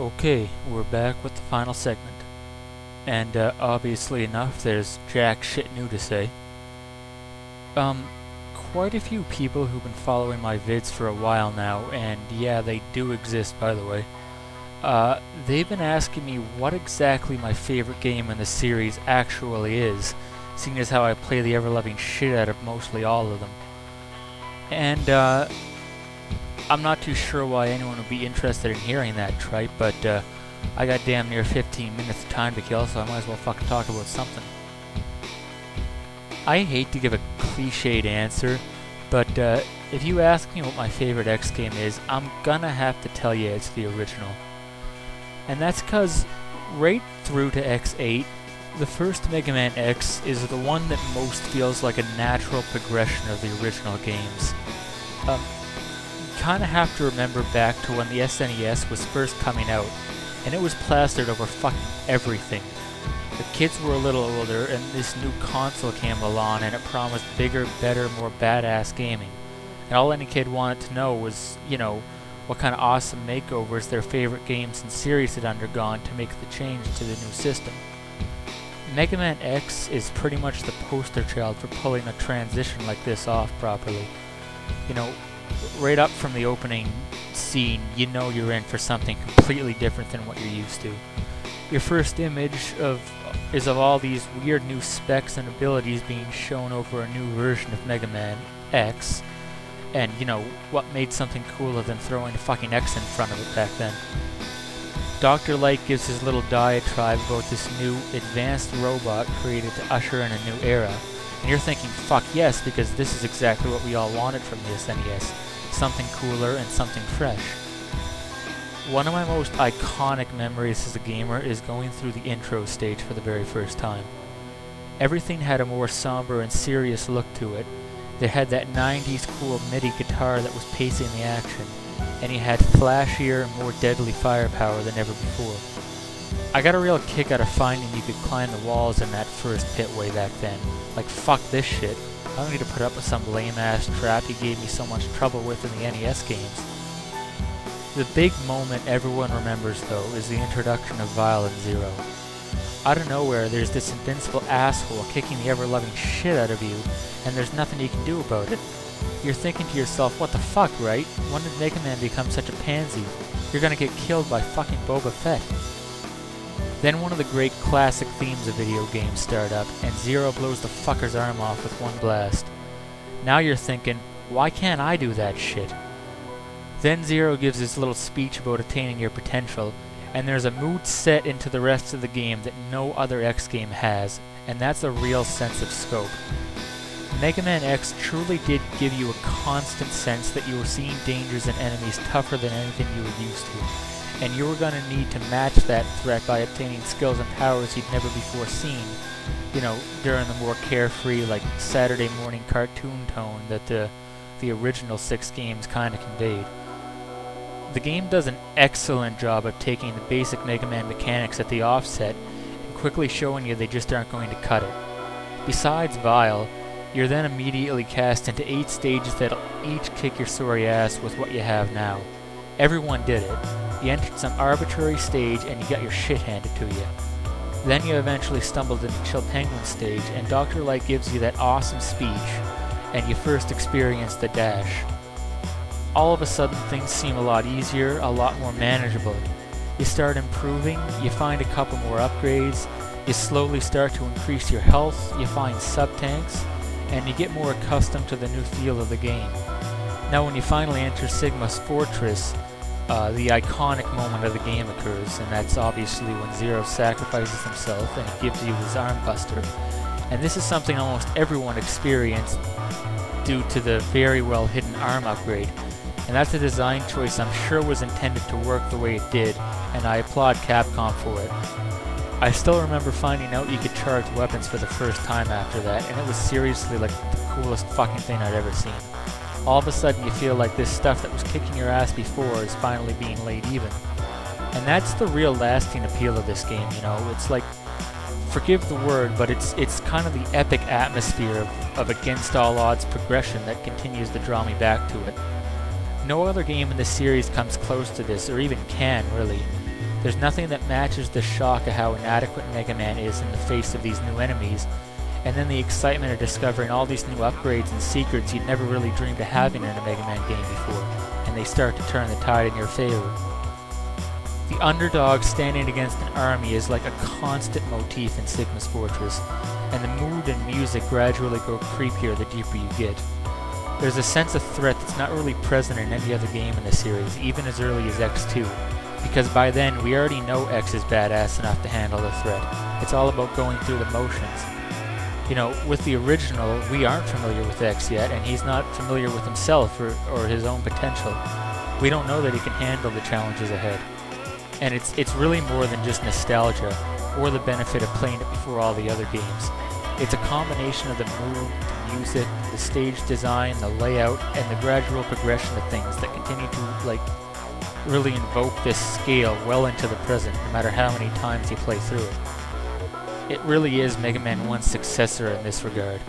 Okay, we're back with the final segment. And obviously enough, there's jack shit new to say. Um, Quite a few people who've been following my vids for a while now, and yeah, they do exist by the way, they've been asking me what exactly my favorite game in the series actually is, seeing as how I play the ever-loving shit out of mostly all of them. And I'm not too sure why anyone would be interested in hearing that tripe, but I got damn near 15 minutes of time to kill, so I might as well fucking talk about something. I hate to give a cliched answer, but if you ask me what my favorite X game is, I'm gonna have to tell you it's the original. And that's cause right through to X8, the first Mega Man X is the one that most feels like a natural progression of the original games. You kinda have to remember back to when the SNES was first coming out, and it was plastered over fucking everything. The kids were a little older, and this new console came along, and it promised bigger, better, more badass gaming. And all any kid wanted to know was, you know, what kind of awesome makeovers their favorite games and series had undergone to make the change to the new system. Mega Man X is pretty much the poster child for pulling a transition like this off properly. You know, right up from the opening scene, you know you're in for something completely different than what you're used to. Your first image is of all these weird new specs and abilities being shown over a new version of Mega Man X, and you know, what made something cooler than throwing a fucking X in front of it back then. Dr. Light gives his little diatribe about this new advanced robot created to usher in a new era, and you're thinking, fuck yes, because this is exactly what we all wanted from the SNES. Something cooler and something fresh. One of my most iconic memories as a gamer is going through the intro stage for the very first time. Everything had a more somber and serious look to it. They had that 90s cool MIDI guitar that was pacing the action, and you had flashier, more deadly firepower than ever before. I got a real kick out of finding you could climb the walls in that first pit way back then. Like, fuck this shit. I don't need to put up with some lame-ass trap he gave me so much trouble with in the NES games. The big moment everyone remembers, though, is the introduction of Violent Zero. Out of nowhere, there's this invincible asshole kicking the ever-loving shit out of you, and there's nothing you can do about it. You're thinking to yourself, what the fuck, right? When did Mega Man become such a pansy? You're gonna get killed by fucking Boba Fett. Then one of the great classic themes of video games start up, and Zero blows the fucker's arm off with one blast. Now you're thinking, why can't I do that shit? Then Zero gives his little speech about attaining your potential, and there's a mood set into the rest of the game that no other X game has, and that's a real sense of scope. Mega Man X truly did give you a constant sense that you were seeing dangers and enemies tougher than anything you were used to, and you were going to need to match that threat by obtaining skills and powers you'd never before seen, you know, during the more carefree, like, Saturday morning cartoon tone that the original 6 games kind of conveyed. The game does an excellent job of taking the basic Mega Man mechanics at the offset and quickly showing you they just aren't going to cut it. Besides Vile, you're then immediately cast into 8 stages that'll each kick your sorry ass with what you have now. Everyone did it. You entered some arbitrary stage and you got your shit handed to you. Then you eventually stumbled into Chill Penguin stage, and Dr. Light gives you that awesome speech, and you first experience the dash. All of a sudden things seem a lot easier, a lot more manageable. You start improving, you find a couple more upgrades, you slowly start to increase your health, you find sub-tanks, and you get more accustomed to the new feel of the game. Now when you finally enter Sigma's Fortress, the iconic moment of the game occurs, and that's obviously when Zero sacrifices himself and he gives you his arm buster. And this is something almost everyone experienced due to the very well hidden arm upgrade. And that's a design choice I'm sure was intended to work the way it did, and I applaud Capcom for it. I still remember finding out you could charge weapons for the first time after that, and it was seriously like the coolest fucking thing I'd ever seen. All of a sudden you feel like this stuff that was kicking your ass before is finally being laid even. And that's the real lasting appeal of this game, you know. It's like, forgive the word, but it's kind of the epic atmosphere of against all odds progression that continues to draw me back to it. No other game in the series comes close to this, or even can, really. There's nothing that matches the shock of how inadequate Mega Man is in the face of these new enemies, and then the excitement of discovering all these new upgrades and secrets you'd never really dreamed of having in a Mega Man game before, and they start to turn the tide in your favor. The underdog standing against an army is like a constant motif in Sigma's Fortress, and the mood and music gradually grow creepier the deeper you get. There's a sense of threat that's not really present in any other game in the series, even as early as X2, because by then we already know X is badass enough to handle the threat. It's all about going through the motions. You know, with the original, we aren't familiar with X yet, and he's not familiar with himself or his own potential. We don't know that he can handle the challenges ahead. And it's really more than just nostalgia, or the benefit of playing it before all the other games. It's a combination of the mood, the music, the stage design, the layout, and the gradual progression of things that continue to, really invoke this scale well into the present, no matter how many times you play through it. It really is Mega Man 1's successor in this regard.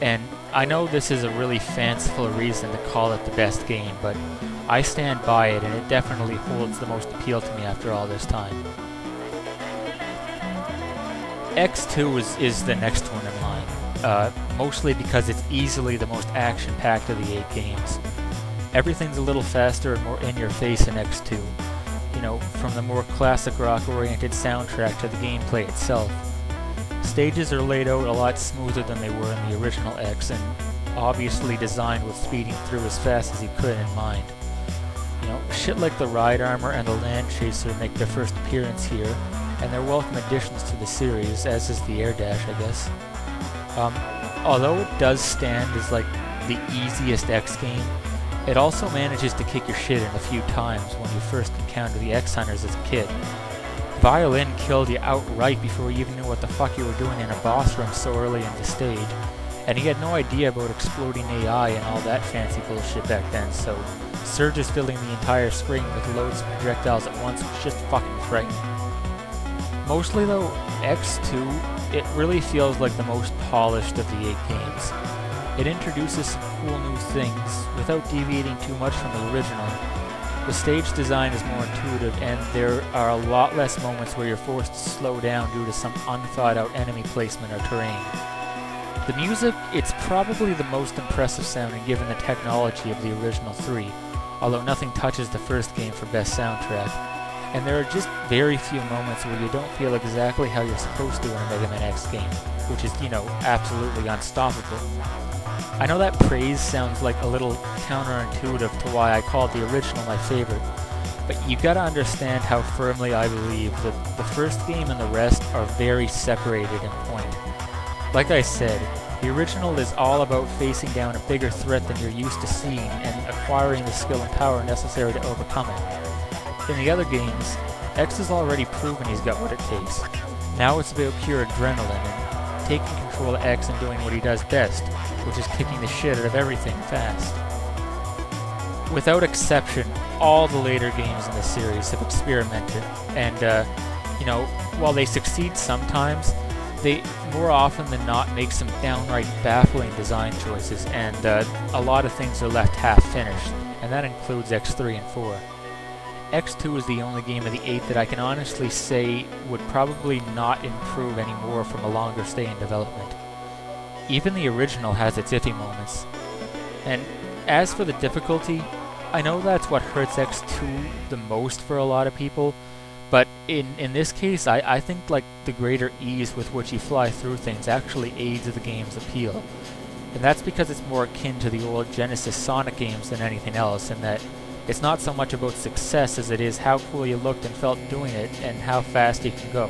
And I know this is a really fanciful reason to call it the best game, but I stand by it, and it definitely holds the most appeal to me after all this time. X2 is the next one in line, mostly because it's easily the most action-packed of the 8 games. Everything's a little faster and more in-your-face in X2, you know, from the more classic rock-oriented soundtrack to the gameplay itself. Stages are laid out a lot smoother than they were in the original X, and obviously designed with speeding through as fast as you could in mind. You know, shit like the Ride Armor and the Land Chaser make their first appearance here, and they're welcome additions to the series, as is the Air Dash, I guess. Although it does stand as like the easiest X game, it also manages to kick your shit in a few times when you first encounter the X-Hunters as a kid. Violin killed you outright before you even knew what the fuck you were doing in a boss room so early in the stage, and he had no idea about exploding AI and all that fancy bullshit back then, so surges filling the entire screen with loads of projectiles at once was just fucking frightening. Mostly though, X2, it really feels like the most polished of the 8 games. It introduces some cool new things without deviating too much from the original. The stage design is more intuitive, and there are a lot less moments where you're forced to slow down due to some unthought out enemy placement or terrain. The music, it's probably the most impressive sounding given the technology of the original 3, although nothing touches the first game for best soundtrack. And there are just very few moments where you don't feel exactly how you're supposed to in a Mega Man X game, which is, you know, absolutely unstoppable. I know that praise sounds like a little counterintuitive to why I called the original my favorite, but you gotta understand how firmly I believe that the first game and the rest are very separated in point. Like I said, the original is all about facing down a bigger threat than you're used to seeing and acquiring the skill and power necessary to overcome it. In the other games, X has already proven he's got what it takes. Now it's about pure adrenaline and taking control of X and doing what he does best, which is kicking the shit out of everything fast. Without exception, all the later games in the series have experimented, and, you know, while they succeed sometimes, they more often than not make some downright baffling design choices, and a lot of things are left half-finished, and that includes X3 and 4. X2 is the only game of the 8 that I can honestly say would probably not improve any more from a longer stay in development. Even the original has its iffy moments. And as for the difficulty, I know that's what hurts X2 the most for a lot of people, but in this case, I think like the greater ease with which you fly through things actually aids the game's appeal. And that's because it's more akin to the old Genesis Sonic games than anything else, in that it's not so much about success as it is how cool you looked and felt doing it and how fast you can go.